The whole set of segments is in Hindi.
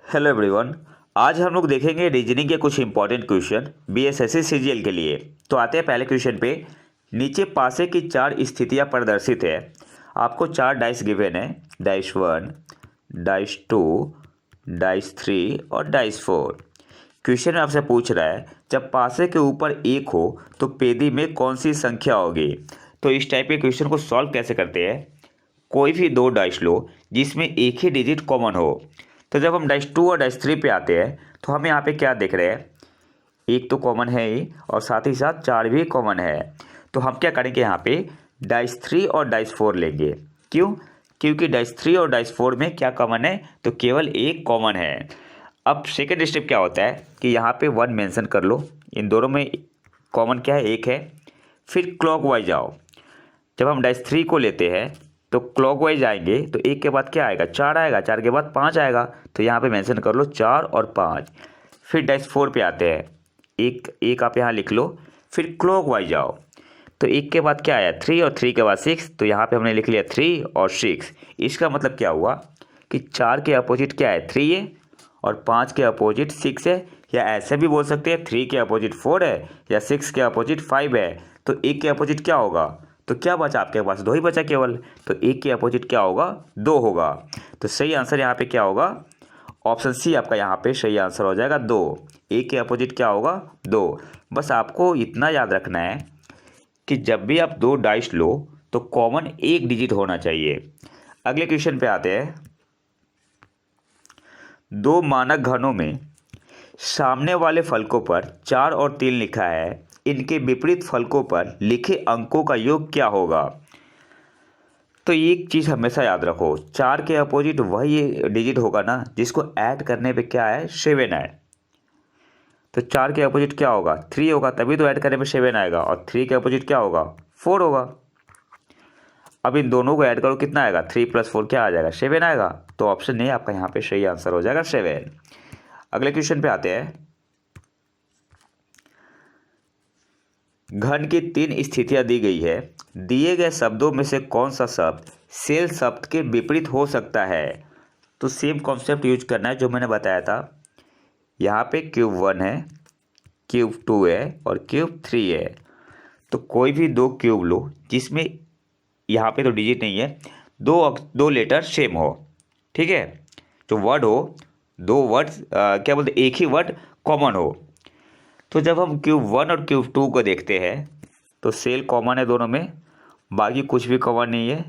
Hello everyone. आज हम लोग देखेंगे रीजनिंग के कुछ इंपॉर्टेंट क्वेश्चन बीएसएससी सीजीएल के लिए। तो आते हैं पहले क्वेश्चन पे। नीचे पासे की चार स्थितियां प्रदर्शित है। आपको चार डाइस गिवन है, डाइस 1, डाइस 2, डाइस 3 और डाइस 4। क्वेश्चन में आपसे पूछ रहा है जब पासे के ऊपर एक हो तो पेदी में कौन सी संख्या होगी। तो इस टाइप के क्वेश्चन को सॉल्व कैसे करते हैं। कोई भी दो डाइस लो जिसमें एक ही डिजिट कॉमन हो। तो जब हम डाइस 2 और डाइस 3 पे आते हैं तो हम यहाँ पे क्या देख रहे हैं, एक तो कॉमन है ही और साथ ही साथ चार भी कॉमन है। तो हम क्या करेंगे, यहाँ पे डाइस 3 और डाइस 4 लेंगे। क्यों? क्योंकि डाइस 3 और डाइस 4 में क्या कॉमन है, तो केवल एक कॉमन है। अब सेकेंड स्टेप क्या होता है कि यहाँ पे 1 मेंशन कर लो, इन दोनों में कॉमन क्या है, एक है। फिर क्लॉकवाइज आओ। जब हम डाइस 3 को लेते हैं तो क्लॉकवाइज आएंगे तो एक के बाद क्या आएगा, चार आएगा, चार के बाद पाँच आएगा। तो यहाँ पे मेंशन कर लो 4 और 5। फिर डाइस 4 पे आते हैं, एक एक आप यहाँ लिख लो। फिर क्लॉकवाइज आओ तो एक के बाद क्या आया, 3 और 3 के बाद 6। तो यहाँ पे हमने लिख लिया 3 और 6। इसका मतलब क्या हुआ कि 4 के अपोजिट क्या है, 3 है, और 5 के अपोजिट 6 है। या ऐसे भी बोल सकते हैं 3 के अपोजिट 4 है या 6 के अपोजिट 5 है। तो एक के अपोजिट क्या होगा, तो क्या बचा आपके पास, दो ही बचा केवल। तो एक के अपोजिट क्या होगा, दो होगा। तो सही आंसर यहाँ पे क्या होगा, ऑप्शन सी आपका यहाँ पे सही आंसर हो जाएगा, दो। एक के अपोजिट क्या होगा, दो। बस आपको इतना याद रखना है कि जब भी आप दो डाइस लो तो कॉमन एक डिजिट होना चाहिए। अगले क्वेश्चन पे आते हैं। दो मानक घनों में सामने वाले फलकों पर 4 और 3 लिखा है, इनके विपरीत फलकों पर लिखे अंकों का योग क्या होगा। तो एक चीज़ हमेशा याद रखो, 4 के अपोजिट वही डिजिट होगा ना जिसको ऐड करने पे क्या है, 7 है। तो 4 के अपोजिट क्या होगा, 3 होगा, तभी तो ऐड करने पे 7 आएगा। और 3 के अपोजिट क्या होगा, 4 होगा। अब इन दोनों को ऐड करो, कितना आएगा, 3 + 4 क्या आ जाएगा, 7 आएगा। तो ऑप्शन ए आपका यहाँ पे सही आंसर हो जाएगा, 7। अगले क्वेश्चन पे आते हैं। घन की 3 स्थितियां दी गई है, दिए गए शब्दों में से कौन सा शब्द सेल शब्द के विपरीत हो सकता है। तो सेम कॉन्सेप्ट यूज करना है जो मैंने बताया था। यहाँ पे क्यूब 1 है, क्यूब 2 है और क्यूब 3 है। तो कोई भी दो क्यूब लो जिसमें यहाँ पे तो डिजिट नहीं है, दो लेटर सेम हो, ठीक है। जो वर्ड हो, दो वर्ड क्या बोलते, एक ही वर्ड कॉमन हो। तो जब हम क्यूब 1 और क्यूब 2 को देखते हैं तो सेल कॉमन है दोनों में, बाकी कुछ भी कॉमन नहीं है,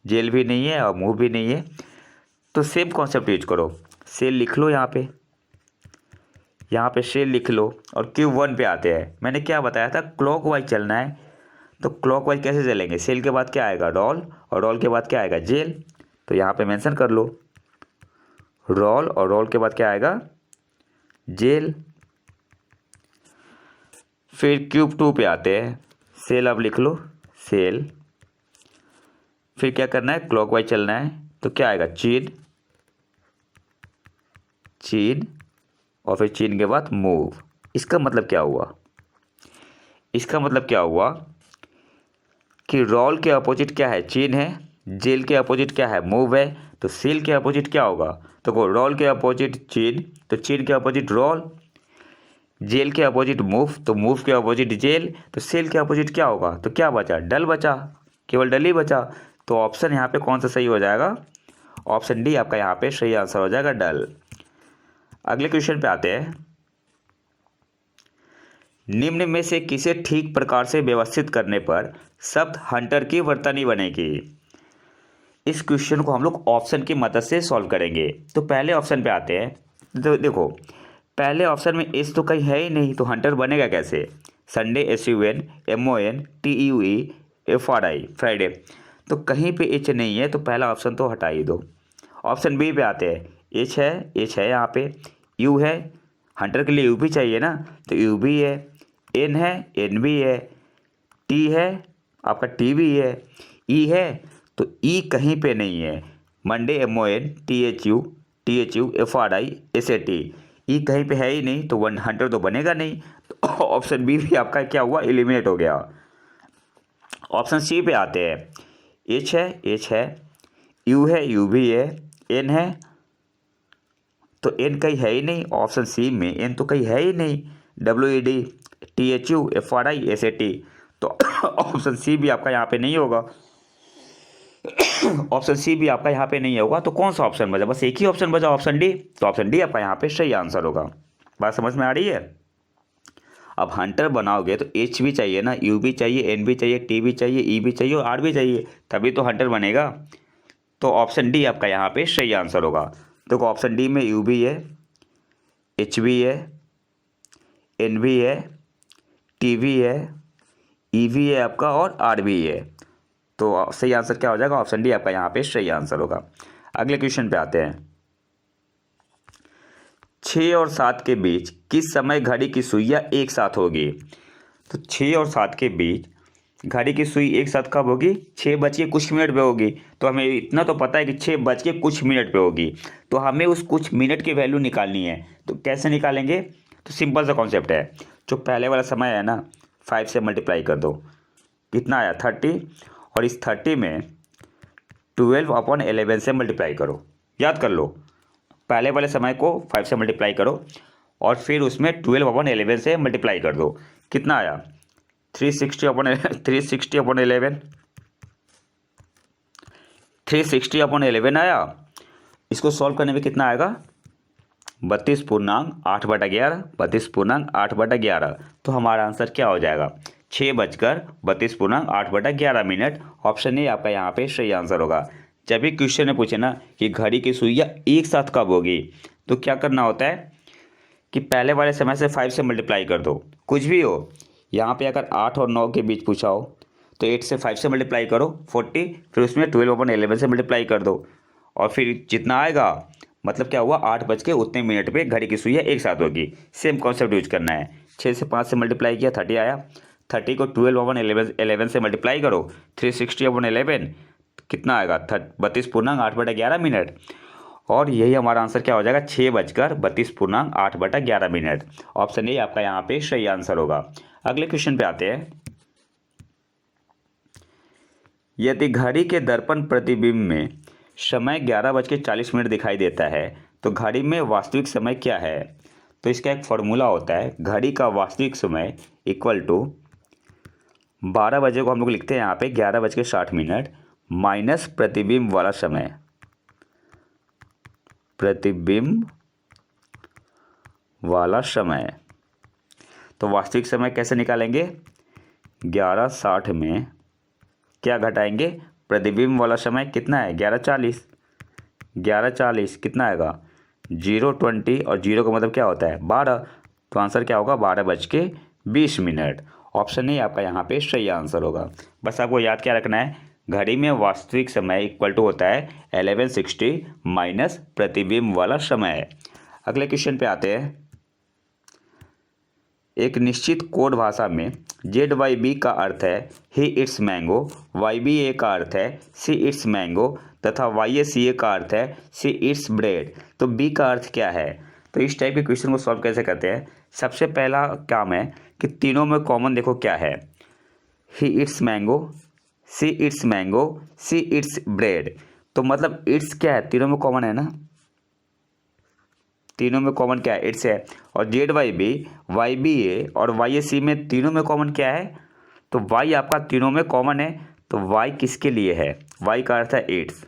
जेल भी नहीं है और मुंह भी नहीं है। तो सेम कॉन्सेप्ट यूज करो, सेल लिख लो, यहाँ पे सेल लिख लो। और क्यूब 1 पे आते हैं, मैंने क्या बताया था, क्लॉकवाइज चलना है। तो क्लॉकवाइज कैसे चलेंगे, सेल के बाद क्या आएगा, डॉल, और डॉल के बाद क्या आएगा, जेल। तो यहाँ पे मेंशन कर लो रोल, और रोल के बाद क्या आएगा, जेल। फिर क्यूब 2 पे आते हैं, सेल अब लिख लो, सेल। फिर क्या करना है, क्लॉकवाइज चलना है। तो क्या आएगा, चीन, चीन, और फिर चीन के बाद मूव। इसका मतलब क्या हुआ, इसका मतलब क्या हुआ कि रोल के अपोजिट क्या है, चीन है, जेल के अपोजिट क्या है, मूव है। तो सेल के अपोजिट क्या होगा, तो रोल के अपोजिट चीन, तो चीन के अपोजिट रोल, जेल के अपोजिट मूव, तो मूव के अपोजिट जेल। तो सेल के अपोजिट क्या होगा, तो क्या बचा, डल बचा, केवल डल ही बचा। तो ऑप्शन यहाँ पे कौन सा सही हो जाएगा, ऑप्शन डी आपका यहाँ पे सही आंसर हो जाएगा, डल। अगले क्वेश्चन पे आते हैं। निम्न में से किसे ठीक प्रकार से व्यवस्थित करने पर शब्द हंटर की वर्तनी बनेगी। इस क्वेश्चन को हम लोग ऑप्शन की मदद से सॉल्व करेंगे। तो पहले ऑप्शन पे आते हैं। तो देखो, पहले ऑप्शन में एस तो कहीं है ही नहीं, तो हंटर बनेगा कैसे, संडे, SUNMONTEUE फ्राइडे। तो कहीं पे एच नहीं है, तो पहला ऑप्शन तो हटा ही दो। ऑप्शन बी पे आते हैं, एच है, एच है यहाँ पे, यू है, हंटर के लिए यू भी चाहिए ना, तो यू भी है, एन है, एन भी है, टी है, आपका टी भी है, ई है, तो ई कहीं पे नहीं है। मंडे, MONTHUTHUFRISAT, ई कहीं पे है ही नहीं, तो 100 तो बनेगा नहीं। तो ऑप्शन बी भी आपका क्या हुआ, एलिमिनेट हो गया। ऑप्शन सी पे आते हैं, एच है, एच है, यू है, यू भी है, एन है, तो एन कहीं है ही नहीं, ऑप्शन सी में एन तो कहीं है ही नहीं, WED, THU, FRI, SAT, तो ऑप्शन सी भी आपका यहाँ पे नहीं होगा। ऑप्शन सी भी आपका यहाँ पे नहीं होगा, तो कौन सा ऑप्शन बचा? बस एक ही ऑप्शन बचा, ऑप्शन डी। तो ऑप्शन डी आपका यहाँ पे सही आंसर होगा। बात समझ में आ रही है? अब हंटर बनाओगे तो एच भी चाहिए ना, यू भी चाहिए, एन भी चाहिए, टी भी चाहिए, ई भी चाहिए और आर भी चाहिए, तभी तो हंटर बनेगा। तो ऑप्शन डी आपका यहाँ पे सही आंसर होगा। देखो ऑप्शन डी में यू भी है, एच भी है, एन भी है, टी भी है, ई भी है आपका और आर भी है। तो सही आंसर क्या हो जाएगा? ऑप्शन डी आपका यहाँ पे सही आंसर होगा। अगले क्वेश्चन पे आते हैं। 6 और 7 के बीच किस समय घड़ी की सुइयां एक साथ होगी? तो 6 और 7 के बीच घड़ी की सुई एक साथ कब होगी? 6 बज के कुछ मिनट पे होगी। तो हमें इतना तो पता है कि 6 बज के कुछ मिनट पे होगी, तो हमें उस कुछ मिनट की वैल्यू निकालनी है। तो कैसे निकालेंगे? तो सिंपल सा कॉन्सेप्ट है, जो पहले वाला समय है ना, 5 से मल्टीप्लाई कर दो, कितना आया? 30, और इस 30 में 12/11 से मल्टीप्लाई करो। याद कर लो, पहले वाले समय को 5 से मल्टीप्लाई करो और फिर उसमें 12/11 से मल्टीप्लाई कर दो, कितना आया? 360/11 360/11 आया। इसको सॉल्व करने में कितना आएगा? 32.8/11, 32.8/11। तो हमारा आंसर क्या हो जाएगा? 6:32.8/11। ऑप्शन ए आपका यहाँ पे सही आंसर होगा। जब भी क्वेश्चन में पूछे ना कि घड़ी की सुइयां एक साथ कब होगी, तो क्या करना होता है कि पहले वाले समय से 5 से मल्टीप्लाई कर दो, कुछ भी हो। यहाँ पे अगर 8 और 9 के बीच पूछा हो तो 8 से 5 से मल्टीप्लाई करो 40, फिर उसमें 12/11 से मल्टीप्लाई कर दो, और फिर जितना आएगा मतलब क्या हुआ? 8 बज के उतने मिनट पे घड़ी की सुइयां एक साथ होगी। सेम कॉन्सेप्ट यूज करना है। 6 से 5 से मल्टीप्लाई किया, 30 आया। 30 को 12/11 से मल्टीप्लाई करो, 360/11, कितना आएगा? 32.8/11 और यही हमारा आंसर क्या हो जाएगा? 6:32.8/11। ऑप्शन ए आपका यहाँ पे सही आंसर होगा। अगले क्वेश्चन पे आते हैं। यदि घड़ी के दर्पण प्रतिबिंब में समय 11:40 दिखाई देता है तो घड़ी में वास्तविक समय क्या है? तो इसका एक फॉर्मूला होता है, घड़ी का वास्तविक समय इक्वल टू 12 बजे को हम लोग लिखते हैं यहाँ पे 11:60 माइनस प्रतिबिंब वाला समय, प्रतिबिंब वाला समय। तो वास्तविक समय कैसे निकालेंगे? 11:60 में क्या घटाएंगे? प्रतिबिंब वाला समय कितना है? 11:40, 11:40 कितना आएगा? 0:20, और 0 का मतलब क्या होता है? 12। तो आंसर क्या होगा? 12:20। ऑप्शन ए आपका यहाँ पे सही आंसर होगा। बस आपको याद क्या रखना है? घड़ी में वास्तविक समय इक्वल टू होता है 11:60 माइनस प्रतिबिंब वाला समय। अगले क्वेश्चन पे आते हैं। एक निश्चित कोड भाषा में ZYB का अर्थ है ही इट्स मैंगो, YBA का अर्थ है सी इट्स मैंगो तथा YACA का अर्थ है सी इट्स ब्रेड। तो B का अर्थ क्या है? तो इस टाइप के क्वेश्चन को सॉल्व कैसे करते हैं? सबसे पहला काम है कि तीनों में कॉमन देखो क्या है। He eats mango, she eats mango, she eats bread. तो मतलब इट्स क्या है? तीनों में कॉमन है ना, तीनों में कॉमन क्या है? इट्स है। और ZYB, YBA और YAC में तीनों में कॉमन क्या है? तो Y आपका तीनों में कॉमन है। तो Y किसके लिए है? Y का अर्थ है इट्स।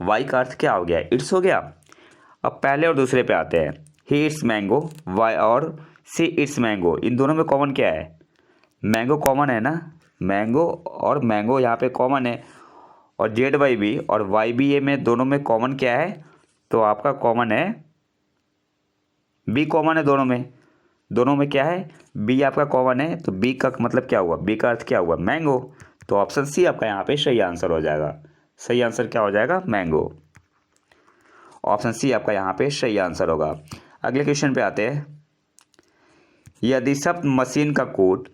Y का अर्थ क्या हो गया? इट्स हो गया। अब पहले और दूसरे पे आते हैं। ही इट्स मैंगो, Y और सी इट्स मैंगो, इन दोनों में कॉमन क्या है? मैंगो कॉमन है ना, मैंगो और मैंगो यहाँ पे कॉमन है। और ZYB और YBA में दोनों में कॉमन क्या है? तो आपका कॉमन है बी, कॉमन है दोनों में क्या है? बी आपका कॉमन है। तो बी का मतलब क्या हुआ? बी का अर्थ क्या हुआ? मैंगो। तो ऑप्शन सी आपका यहाँ पे सही आंसर हो जाएगा। सही आंसर क्या हो जाएगा? मैंगो। ऑप्शन सी आपका यहाँ पे सही आंसर होगा। अगले क्वेश्चन पे आते हैं। यदि सप्त मशीन का कोड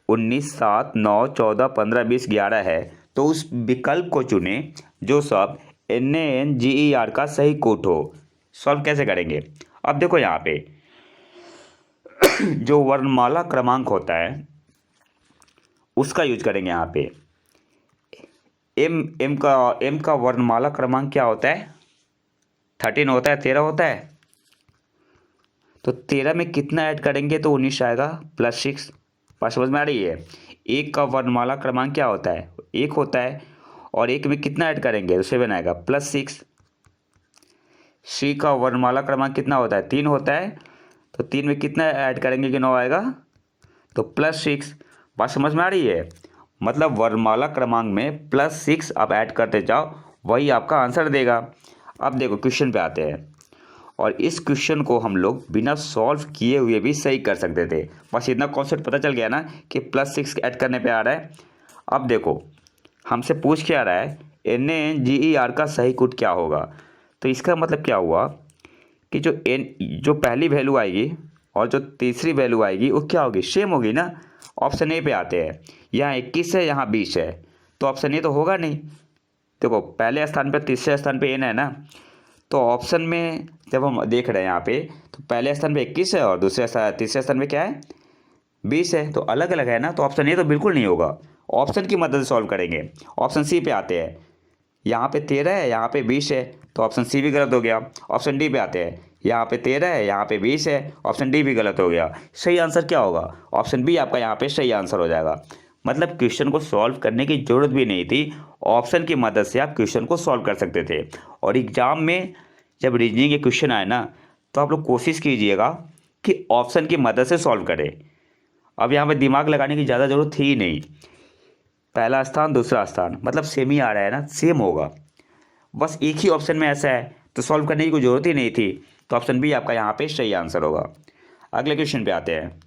19, 7, 9, 14, 15, 20, 11 है तो उस विकल्प को चुने जो सब NANGER का सही कोड हो। सॉल्व कैसे करेंगे? अब देखो यहाँ पे जो वर्णमाला क्रमांक होता है उसका यूज करेंगे। यहाँ पे एम का वर्णमाला क्रमांक क्या होता है? 13 होता है, 13 होता है। तो 13 में कितना ऐड करेंगे तो 19 आएगा प्लस 6। बात समझ में आ रही है। एक का वर्णमाला क्रमांक क्या होता है, 1 होता है, और 1 में कितना ऐड करेंगे तो 7 आएगा प्लस 6। सी का वर्णमाला क्रमांक कितना होता है, 3 होता है, तो 3 में कितना ऐड करेंगे कि 9 आएगा तो प्लस 6। बात समझ में आ रही है। मतलब वर्णमाला क्रमांक में प्लस 6 आप ऐड करते जाओ, वही आपका आंसर देगा। अब देखो क्वेश्चन पे आते हैं, और इस क्वेश्चन को हम लोग बिना सॉल्व किए हुए भी सही कर सकते थे। बस इतना कॉन्सेप्ट पता चल गया ना कि प्लस 6 ऐड करने पे आ रहा है। अब देखो हमसे पूछ क्या रहा है, NaGER का सही कोड क्या होगा। तो इसका मतलब क्या हुआ कि जो पहली वैल्यू आएगी और जो तीसरी वैल्यू आएगी वो क्या होगी, सेम होगी ना। ऑप्शन ए पे आते हैं, यहाँ 21 है, यहाँ 20 है, तो ऑप्शन ए तो होगा नहीं। देखो पहले स्थान पर तीसरे स्थान पे n है ना, तो ऑप्शन में जब हम देख रहे हैं यहाँ पे, तो पहले स्थान पे 21 है और तीसरे स्थान पे क्या है 20 है, तो अलग अलग है ना, तो ऑप्शन ए तो बिल्कुल नहीं होगा। ऑप्शन की मदद से सॉल्व करेंगे। ऑप्शन सी पे आते हैं, यहाँ पे 13 है, यहाँ पे 20 है, तो ऑप्शन सी भी गलत हो गया। ऑप्शन डी पे आते हैं, यहाँ पे 13 है, यहाँ पे 20 है, ऑप्शन डी भी गलत हो गया। सही आंसर क्या होगा, ऑप्शन बी आपका यहाँ पे सही आंसर हो जाएगा। मतलब क्वेश्चन को सॉल्व करने की जरूरत भी नहीं थी, ऑप्शन की मदद से आप क्वेश्चन को सॉल्व कर सकते थे। और एग्जाम में जब रीजनिंग के क्वेश्चन आए ना, तो आप लोग कोशिश कीजिएगा कि ऑप्शन की मदद से सॉल्व करें। अब यहाँ पे दिमाग लगाने की ज़्यादा ज़रूरत थी ही नहीं, पहला स्थान दूसरा स्थान मतलब सेम ही आ रहा है ना, सेम होगा। बस एक ही ऑप्शन में ऐसा है तो सॉल्व करने की कोई ज़रूरत ही नहीं थी, तो ऑप्शन बी आपका यहाँ पे सही आंसर होगा। अगले क्वेश्चन पे आते हैं,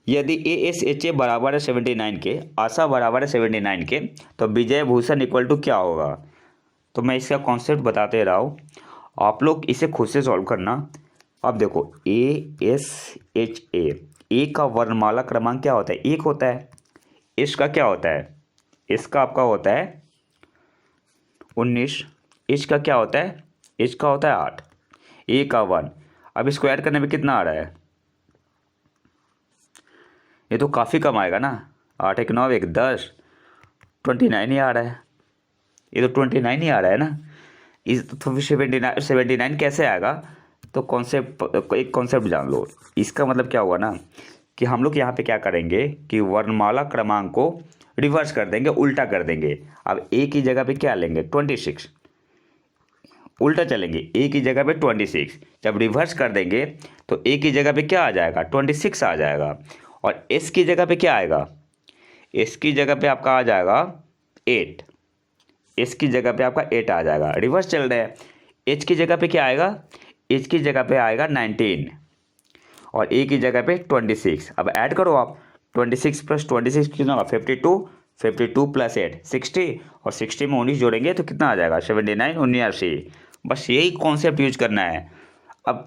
यदि ASHA बराबर है 79 के, आशा बराबर है 79 के, तो विजय भूषण इक्वल टू क्या होगा। तो मैं इसका कॉन्सेप्ट बताते रहा हूँ, आप लोग इसे खुद से सॉल्व करना। अब देखो ASHA, ए का वर्णमाला क्रमांक क्या होता है, 1 होता है। इसका क्या होता है, इसका आपका होता है 19। इसका क्या होता है, इसका होता है 8। ए का 1। अब इसको ऐड करने में कितना आ रहा है, ये तो काफ़ी कम आएगा ना, 8 1 9 1 10, 29 ही आ रहा है। ये तो 29 ही आ रहा है ना, इस तो फिर 79 कैसे आएगा। तो एक कॉन्सेप्ट जान लो। इसका मतलब क्या हुआ ना कि हम लोग यहाँ पे क्या करेंगे कि वर्णमाला क्रमांक को रिवर्स कर देंगे, उल्टा कर देंगे। अब ए की जगह पे क्या लेंगे 26, उल्टा चलेंगे, ए की जगह पे 26। जब रिवर्स कर देंगे तो ए की जगह पे क्या आ जाएगा 26 आ जाएगा, और एस की जगह पे क्या आएगा, एस की जगह पे आपका आ जाएगा 8। एस की जगह पे आपका 8 आ जाएगा, रिवर्स चल रहा है। एच की जगह पे क्या आएगा, एच की जगह पे आएगा 19, और ए की जगह पे 26। अब ऐड करो आप, 26 प्लस 26 कितना होगा 52, 52 प्लस 8 60, और 60 में 19 जोड़ेंगे तो कितना आ जाएगा 79 79। बस यही कॉन्सेप्ट यूज करना है। अब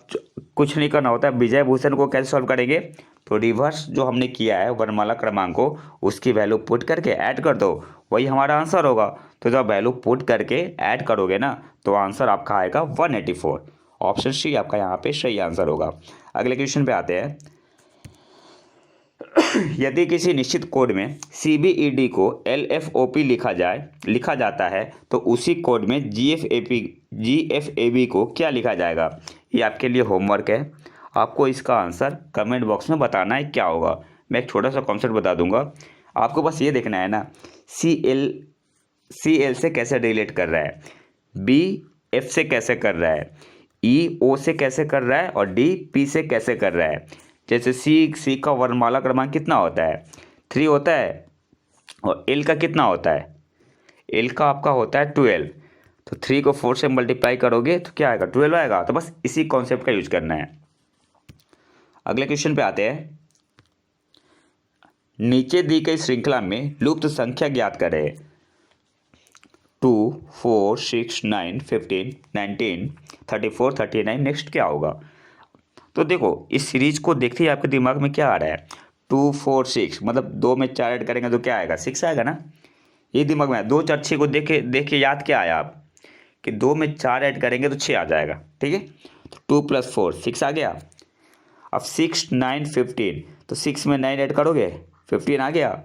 कुछ नहीं करना होता है। विजय भूषण को कैसे सॉल्व करेंगे, तो रिवर्स जो हमने किया है वर्णमाला क्रमांक को, उसकी वैल्यू पुट करके ऐड कर दो, वही हमारा आंसर होगा। तो जब वैल्यू पुट करके ऐड करोगे ना, तो आंसर आपका आएगा 184। ऑप्शन सी आपका यहाँ पे सही आंसर होगा। अगले क्वेश्चन पे आते हैं, यदि किसी निश्चित कोड में CBED को LFOP लिखा जाता है, तो उसी कोड में GFAB को क्या लिखा जाएगा। ये आपके लिए होमवर्क है, आपको इसका आंसर कमेंट बॉक्स में बताना है क्या होगा। मैं एक छोटा सा कॉन्सेप्ट बता दूंगा, आपको बस ये देखना है ना, CL से कैसे रिलेट कर रहा है, B F से कैसे कर रहा है, E O से कैसे कर रहा है, और D P से कैसे कर रहा है। जैसे C का वर्णमाला क्रमांक कितना होता है 3 होता है, और L का कितना होता है, L का आपका होता है 12। तो 3 को 4 से मल्टीप्लाई करोगे तो क्या आएगा 12 आएगा। तो बस इसी कॉन्सेप्ट का यूज करना है। अगले क्वेश्चन पे आते हैं, नीचे दी गई श्रृंखला में लुप्त संख्या ज्ञात करें। 2 4 6 9 15 19 34 39। नेक्स्ट क्या होगा, तो देखो इस सीरीज को देखते ही आपके दिमाग में क्या आ रहा है 2 4 6, मतलब 2 में 4 ऐड करेंगे तो क्या आएगा 6 आएगा ना। ये दिमाग में 2 4 6 को देख के याद क्या आया आप कि 2 में 4 ऐड करेंगे तो 6 आ जाएगा, ठीक है। तो 2 + 4 6 आ गया। अब 6 9 15, तो 6 में 9 ऐड करोगे 15 आ गया।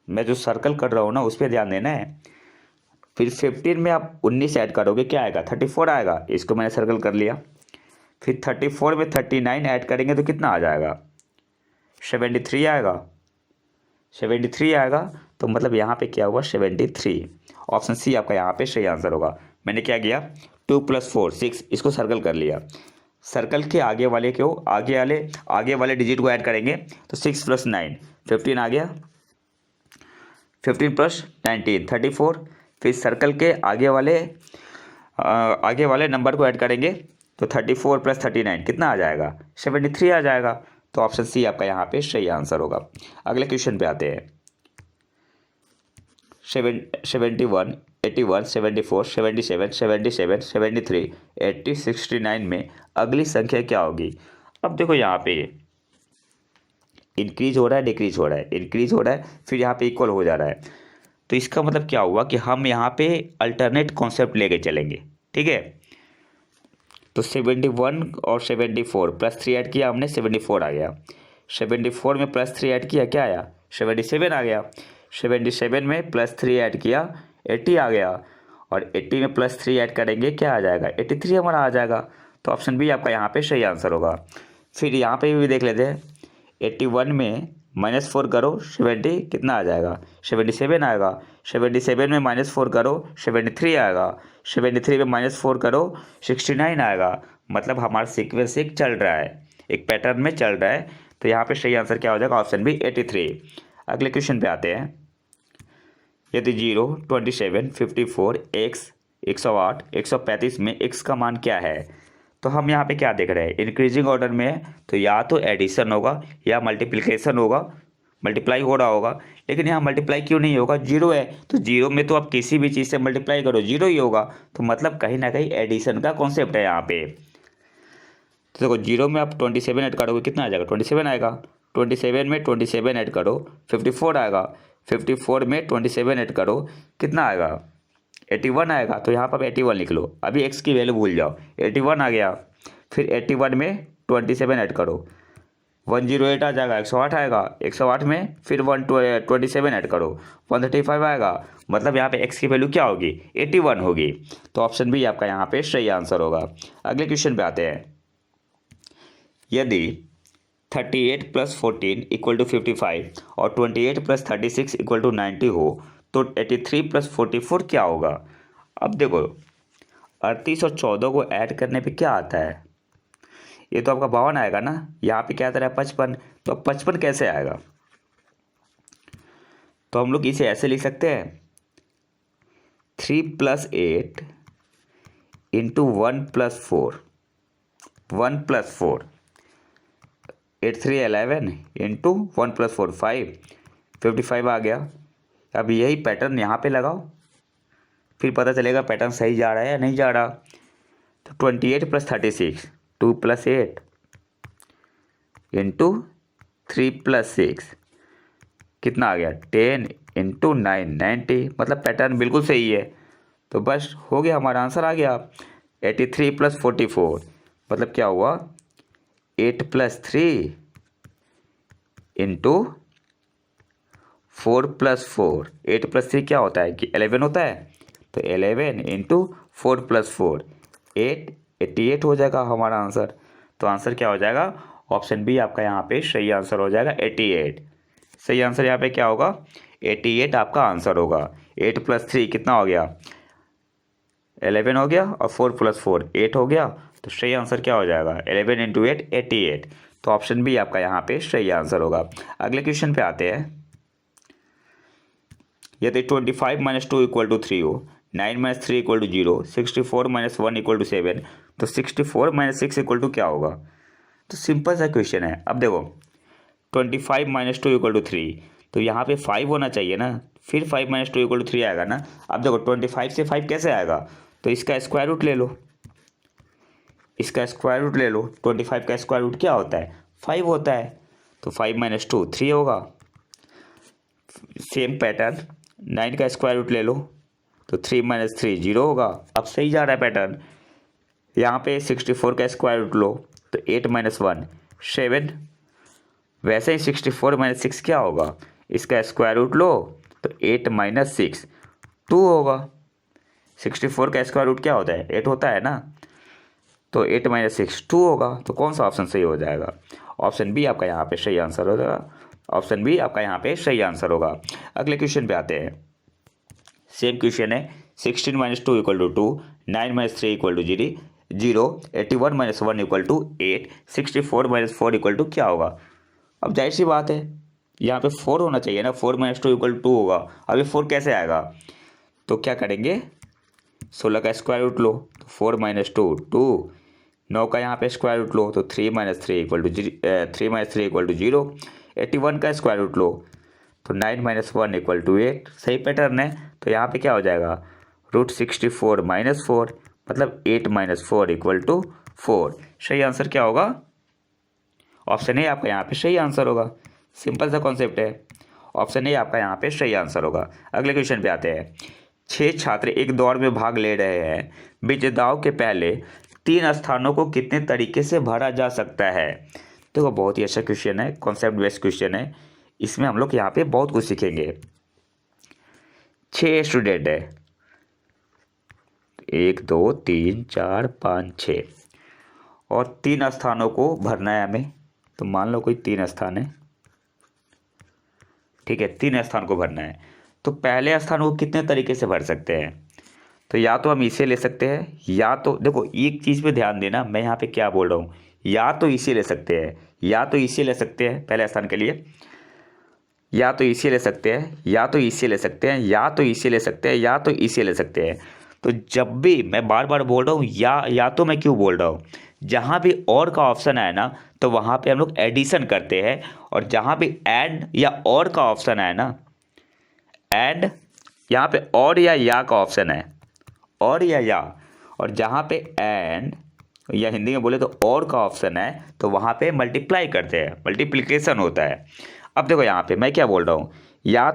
मैं जो सर्कल कर रहा हूँ ना उस पर ध्यान देना है। फिर 15 में आप 19 ऐड करोगे, क्या आएगा? 34 आएगा। इसको मैंने सर्कल कर लिया। फिर 34 में 39 ऐड करेंगे तो कितना आ जाएगा? 73 आएगा। 73 आएगा, तो मतलब यहाँ पे क्या हुआ? 73। ऑप्शन सी आपका यहाँ पे सही आंसर होगा। मैंने क्या किया? 2 + 4 6, इसको सर्कल कर लिया। सर्कल के आगे वाले आगे वाले डिजिट को ऐड करेंगे तो 6 + 9 15 आ गया। 15 + 19 34। फिर सर्कल के आगे वाले नंबर को ऐड करेंगे तो 34 + 39 कितना आ जाएगा? 73 आ जाएगा। तो ऑप्शन सी आपका यहाँ पे सही आंसर होगा। अगले क्वेश्चन पे आते हैं। 71 81 74 77 77 73 80 69 में अगली संख्या क्या होगी? अब देखो यहाँ पे इंक्रीज हो रहा है, डिक्रीज हो रहा है, इंक्रीज हो रहा है, फिर यहाँ पे इक्वल हो जा रहा है। तो इसका मतलब क्या हुआ कि हम यहाँ पे अल्टरनेट कॉन्सेप्ट लेके चलेंगे। ठीक है, तो 71 और 74 +3 ऐड किया हमने, 74 आ गया। 74 में +3 ऐड किया, क्या आया? 77 आ गया। 77 में +3 ऐड किया, 80 आ गया। और 80 में +3 ऐड करेंगे, क्या आ जाएगा? 83 हमारा आ जाएगा। तो ऑप्शन बी आपका यहाँ पे सही आंसर होगा। फिर यहाँ पे भी देख लेते हैं। 81 में -4 करो, 70 कितना आ जाएगा? 77 आएगा। 77 में -4 करो, 73 आएगा। 73 में -4 करो, 69 आएगा। मतलब हमारा सीक्वेंस एक चल रहा है, एक पैटर्न में चल रहा है। तो यहाँ पे सही आंसर क्या हो जाएगा? Option B 83। अगले क्वेश्चन पे आते हैं। यदि 0 27 54 x 108 135 में x का मान क्या है? तो हम यहाँ पे क्या देख रहे हैं? इंक्रीजिंग ऑर्डर में है, तो या तो एडिशन होगा या मल्टीप्लिकेशन होगा, मल्टीप्लाई हो रहा होगा। लेकिन यहाँ मल्टीप्लाई क्यों नहीं होगा? 0 है, तो 0 में तो आप किसी भी चीज़ से मल्टीप्लाई करो 0 ही होगा। तो मतलब कहीं ना कहीं एडिशन का कॉन्सेप्ट है यहाँ पे। तो देखो 0 में आप 27 ऐड करोगे, कितना आ जाएगा? 27 आएगा। 27 में 27 ऐड करो, 54 आएगा। 54 में 27 ऐड करो, कितना आएगा? 81 आएगा। तो यहाँ पर आप 81 लिख लो, अभी x की वैल्यू भूल जाओ। 81 आ गया। फिर 81 में 27 ऐड करो, 108 आ जाएगा, 108 आएगा। 108 में फिर 127 ऐड करो, 135 आएगा। मतलब यहाँ पे x की वैल्यू क्या होगी? 81 होगी। तो ऑप्शन बी आपका यहाँ पे सही आंसर होगा। अगले क्वेश्चन पे आते हैं। यदि 38 + 14 = 55 और 28 + 36 = 90 हो तो 83 + 44 क्या होगा? अब देखो 38 और 14 को ऐड करने पे क्या आता है? ये तो आपका 52 आएगा ना। यहाँ पे क्या आता है? 55। तो 55 कैसे आएगा? तो हम लोग इसे ऐसे लिख सकते हैं, 3 + 8 × 1 + 4 1 + 4 8 3 11 × 1 + 4 5 55 आ गया। अब यही पैटर्न यहाँ पे लगाओ, फिर पता चलेगा पैटर्न सही जा रहा है या नहीं जा रहा। तो 28 + 36 2 + 8 × 3 + 6 कितना आ गया? 10 × 9 90। मतलब पैटर्न बिल्कुल सही है। तो बस हो गया, हमारा आंसर आ गया। 83 + 44 मतलब क्या हुआ? 8 + 3 × 4 + 4 8 + 3 क्या होता है कि 11 होता है। तो 11 × 4 + 4 8 88 हो जाएगा हमारा आंसर। तो आंसर क्या हो जाएगा? ऑप्शन बी आपका यहाँ पे सही आंसर हो जाएगा 88। सही आंसर यहाँ पे क्या होगा? 88 आपका आंसर होगा। 8 + 3 कितना हो गया? 11 हो गया, और 4 + 4 8 हो गया। तो सही आंसर क्या हो जाएगा? 11 × 8 88। तो ऑप्शन बी आपका यहाँ पे सही आंसर होगा। अगले क्वेश्चन पे आते हैं। यदि 25 - 2 = 3 हो, 9 - 3 = 0, 64 - 1 = 7, तो 64 - 6 = क्या होगा? तो सिंपल सा क्वेश्चन है। अब देखो 25 - 2 = 3, तो यहाँ पे 5 होना चाहिए ना, फिर 5 - 2 = 3 आएगा ना। अब देखो 25 से 5 कैसे आएगा? तो इसका स्क्वायर रूट ले लो, इसका स्क्वायर रूट ले लो। 25 का स्क्वायर रूट क्या होता है? 5 होता है। तो 5 - 2 3 होगा। सेम पैटर्न 9 का स्क्वायर रूट ले लो, तो 3 - 3 0 होगा। अब सही जा रहा है पैटर्न। यहाँ पे 64 का स्क्वायर रूट लो, तो 8 - 1 7। वैसे ही 64 - 6 क्या होगा? इसका स्क्वायर रूट लो, तो 8 - 6 2 होगा। 64 का स्क्वायर रूट क्या होता है? 8 होता है ना। तो 8 - 6 2 होगा। तो कौन सा ऑप्शन सही हो जाएगा? ऑप्शन बी आपका यहाँ पे सही आंसर हो जाएगा। ऑप्शन बी आपका यहाँ पे सही आंसर होगा। अगले क्वेश्चन पे आते हैं। सेम क्वेश्चन है। 16 - 2 = 2, 9 - 3 = 0, 81 - 1 = 8, 64 - 4 = क्या होगा? अब जाहिर सी बात है, यहाँ पे 4 होना चाहिए ना। 4 - 2 = 2 होगा। अब ये 4 कैसे आएगा? तो क्या करेंगे, 16 का स्क्वायर रूट लो तो 4 - 2 2, 9 का यहाँ पे स्क्वायर रूट लो तो 3 - 3 = 0, 81 का स्क्वायर रूट लो तो 9 - 1 = 8। सही पैटर्न है। तो यहाँ पे क्या हो जाएगा, √64 - 4 मतलब 8 - 4 = 4। सही आंसर क्या होगा? ऑप्शन ए आपका यहाँ पे सही आंसर होगा। सिंपल सा कॉन्सेप्ट है। ऑप्शन ए आपका यहाँ पे सही आंसर होगा। अगले क्वेश्चन पे आते हैं। 6 छात्र एक दौड़ में भाग ले रहे हैं। विजेताओं के पहले 3 स्थानों को कितने तरीके से भरा जा सकता है? देखो बहुत ही अच्छा क्वेश्चन है, कॉन्सेप्ट बेस्ड क्वेश्चन है। इसमें हम लोग यहाँ पे बहुत कुछ सीखेंगे। 6 स्टूडेंट है, 1 2 3 4 5 6, और 3 स्थानों को भरना है हमें। तो मान लो कोई 3 स्थान है, ठीक है, 3 स्थान को भरना है। तो पहले स्थान को कितने तरीके से भर सकते हैं? तो या तो हम इसे ले सकते हैं, या तो देखो एक चीज़ पे ध्यान देना, मैं यहाँ पे क्या बोल रहा हूँ। या तो इसे ले सकते हैं, या तो इसे ले सकते हैं पहले स्थान के लिए, या तो इसे ले सकते हैं, या तो इसे ले सकते हैं, या तो इसे ले सकते हैं, या तो इसे ले सकते हैं। तो जब भी मैं बार बार बोल रहा हूँ या तो मैं क्यों बोल रहा हूँ, जहाँ भी और का ऑप्शन आए ना तो वहाँ पे हम लोग एडिशन करते हैं, और जहाँ भी एंड या और का ऑप्शन आए ना, एंड यहाँ पे और या का ऑप्शन है, और या, और जहाँ पे एंड या हिंदी में बोले तो और का ऑप्शन है तो वहाँ पे मल्टीप्लाई करते हैं, मल्टीप्लिकेशन होता है। अब देखो यहाँ पे मैं क्या बोल रहा हूँ, या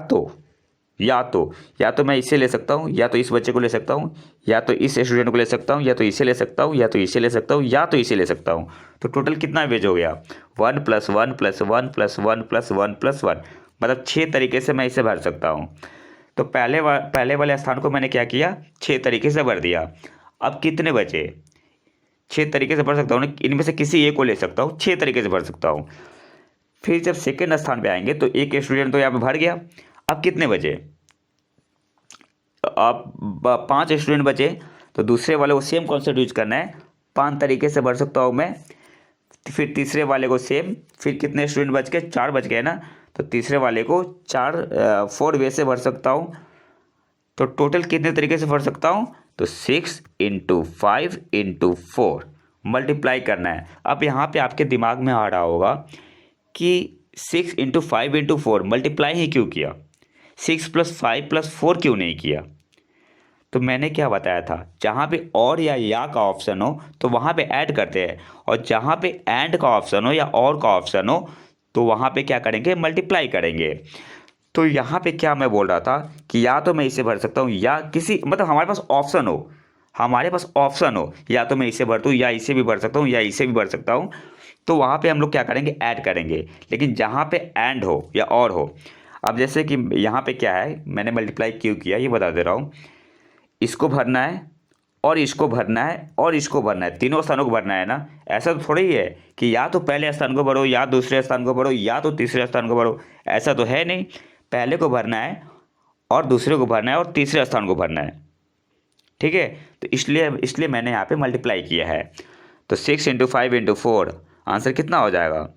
तो मैं इसे ले सकता हूँ, या तो इस बच्चे को ले सकता हूँ, या तो इस स्टूडेंट को ले सकता हूँ, या तो इसे ले सकता हूँ, या तो इसे ले सकता हूँ, या तो इसे ले सकता हूँ। तो टोटल कितना पेज हो गया? 1 + 1 + 1 + 1 + 1 + 1, मतलब 6 तरीके से मैं इसे भर सकता हूँ। तो पहले वाले स्थान को मैंने क्या किया, 6 तरीके से भर दिया। अब कितने बचे? 6 तरीके से भर सकता हूँ, इनमें से किसी एक को ले सकता हूँ, 6 तरीके से भर सकता हूँ। फिर जब सेकेंड स्थान पे आएंगे तो एक स्टूडेंट तो यहाँ पे भर गया। अब कितने बचे? अब 5 स्टूडेंट बचे, तो दूसरे वाले को सेम कॉन्सेप्ट यूज करना है। 5 तरीके से भर सकता हूँ मैं। फिर तीसरे वाले को सेम, फिर कितने स्टूडेंट बच गए? 4 बच गए ना, तो तीसरे वाले को 4 वे से भर सकता हूँ। तो टोटल कितने तरीके से भर सकता हूँ? तो 6 × 5 × 4 मल्टीप्लाई करना है। अब यहाँ पे आपके दिमाग में आ रहा होगा कि 6 × 5 × 4 मल्टीप्लाई ही क्यों किया, 6 + 5 + 4 क्यों नहीं किया? तो मैंने क्या बताया था, जहाँ पे और या का ऑप्शन हो तो वहाँ पे ऐड करते हैं, और जहाँ पे एंड का ऑप्शन हो या और का ऑप्शन हो तो वहाँ पे क्या करेंगे, मल्टीप्लाई करेंगे। तो यहाँ पे क्या मैं बोल रहा था कि या तो मैं इसे भर सकता हूँ, या किसी मतलब हमारे पास ऑप्शन हो, या तो मैं इसे भर दूँ, या इसे भी भर सकता हूँ, या इसे भी भर सकता हूँ। तो वहाँ पे हम लोग क्या करेंगे, ऐड करेंगे। लेकिन जहाँ पे एंड हो या और हो, अब जैसे कि यहाँ पे क्या है, मैंने मल्टीप्लाई क्यों किया ये बता दे रहा हूँ। इसको भरना है, और इसको भरना है, और इसको भरना है, तीनों स्थानों को भरना है ना। ऐसा तो थोड़ा ही है कि या तो पहले स्थान को भरो, या दूसरे स्थान को भरो, या तो तीसरे स्थान को भरो। ऐसा तो है नहीं, पहले को भरना है, और दूसरे को भरना है, और तीसरे स्थान को भरना है। ठीक है, तो इसलिए मैंने यहाँ पे मल्टीप्लाई किया है। तो 6 × 5 × 4 आंसर कितना हो जाएगा?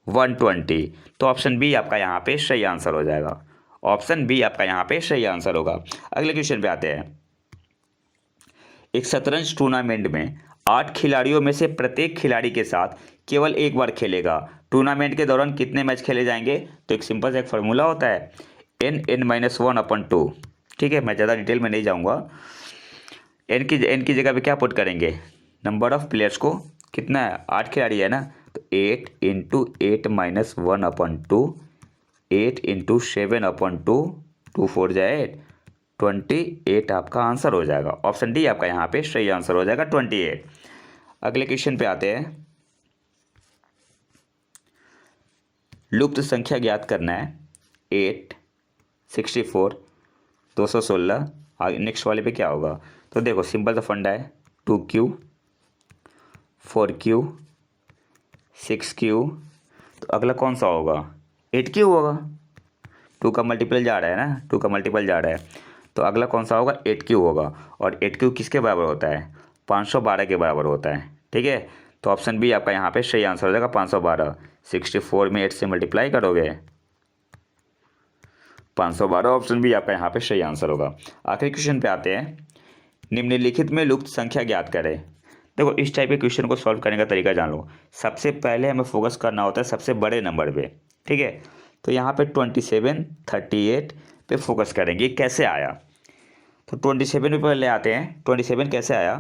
120। तो ऑप्शन बी आपका यहाँ पे सही आंसर हो जाएगा। ऑप्शन बी आपका यहाँ पे सही आंसर होगा। अगले क्वेश्चन पे आते हैं। एक शतरंज टूर्नामेंट में 8 खिलाड़ियों में से प्रत्येक खिलाड़ी के साथ केवल एक बार खेलेगा। टूर्नामेंट के दौरान कितने मैच खेले जाएंगे? तो एक सिंपल सा एक फार्मूला होता है, n(n-1/2). ठीक है, मैं ज़्यादा डिटेल में नहीं जाऊँगा। एन की जगह पे क्या पुट करेंगे, नंबर ऑफ प्लेयर्स को, कितना है, 8 खिलाड़ी है ना, तो 8 × 8 - 1/2, 8 × 7/2, 2 4 जाए 28 आपका आंसर हो जाएगा। ऑप्शन डी आपका यहाँ पे सही आंसर हो जाएगा, 28। अगले क्वेश्चन पे आते हैं। लुप्त संख्या ज्ञात करना है। 8, 64, 216। आगे नेक्स्ट वाले पे क्या होगा, तो देखो सिंपल सा फंडा है, 2Q 4Q 6Q, तो अगला कौन सा होगा, 8Q होगा। 2 का मल्टीपल जा रहा है ना, 2 का मल्टीपल जा रहा है, तो अगला कौन सा होगा, 8Q होगा। और 8Q किसके बराबर होता है, 512 के बराबर होता है। ठीक है, तो ऑप्शन बी आपका यहाँ पे सही आंसर हो जाएगा, 512। 64 में 8 से मल्टीप्लाई करोगे 512, ऑप्शन बी आपका यहाँ पे सही आंसर होगा। आखिरी क्वेश्चन पे आते हैं, निम्नलिखित में लुप्त संख्या ज्ञात करें। देखो इस टाइप के क्वेश्चन को सॉल्व करने का तरीका जान लो। सबसे पहले हमें फोकस करना होता है सबसे बड़े नंबर पे। ठीक है, तो यहाँ पे 27 38 पे फोकस करेंगे, कैसे आया। तो 27 पे पहले आते हैं, 27 कैसे आया,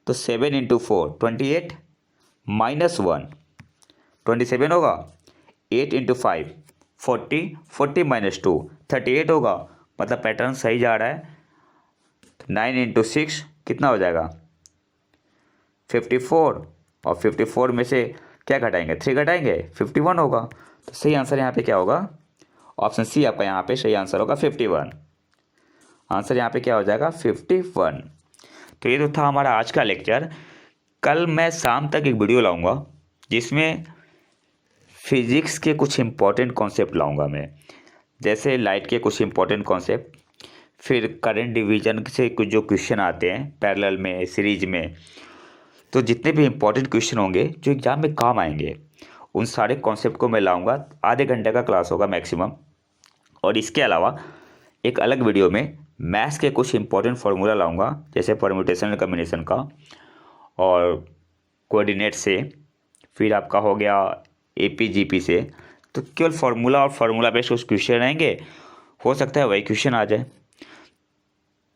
तो 7 × 4 28 -1 27 होगा। 8 × 5 40 40 -2 38 होगा, मतलब पैटर्न सही जा रहा है। 9 × 6 कितना हो जाएगा, 54, और 54 में से क्या घटाएंगे, 3 घटाएंगे, 51 होगा। तो सही आंसर यहाँ पे क्या होगा, ऑप्शन सी आपका यहाँ पे सही आंसर होगा 51। आंसर यहाँ पे क्या हो जाएगा, 51। तो ये तो था हमारा आज का लेक्चर। कल मैं शाम तक एक वीडियो लाऊंगा जिसमें फिजिक्स के कुछ इंपॉर्टेंट कॉन्सेप्ट लाऊंगा मैं, जैसे लाइट के कुछ इंपॉर्टेंट कॉन्सेप्ट, फिर करंट डिवीजन से कुछ जो क्वेश्चन आते हैं पैरेलल में, सीरीज में, तो जितने भी इंपॉर्टेंट क्वेश्चन होंगे जो एग्जाम में काम आएंगे उन सारे कॉन्सेप्ट को मैं लाऊंगा। आधे घंटे का क्लास होगा मैक्सिमम। और इसके अलावा एक अलग वीडियो में मैथ्स के कुछ इंपॉर्टेंट फार्मूला लाऊंगा, जैसे परम्यूटेशन एंड कॉम्बिनेशन का और कोऑर्डिनेट से, फिर आपका हो गया APGP से। तो केवल फार्मूला और फार्मूला बेस्ड कुछ क्वेश्चन आएंगे, हो सकता है वही क्वेश्चन आ जाए।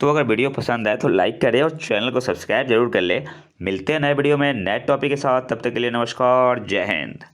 तो अगर वीडियो पसंद आए तो लाइक करें और चैनल को सब्सक्राइब जरूर कर ले। मिलते हैं नए वीडियो में नए टॉपिक के साथ, तब तक के लिए नमस्कार, जय हिंद।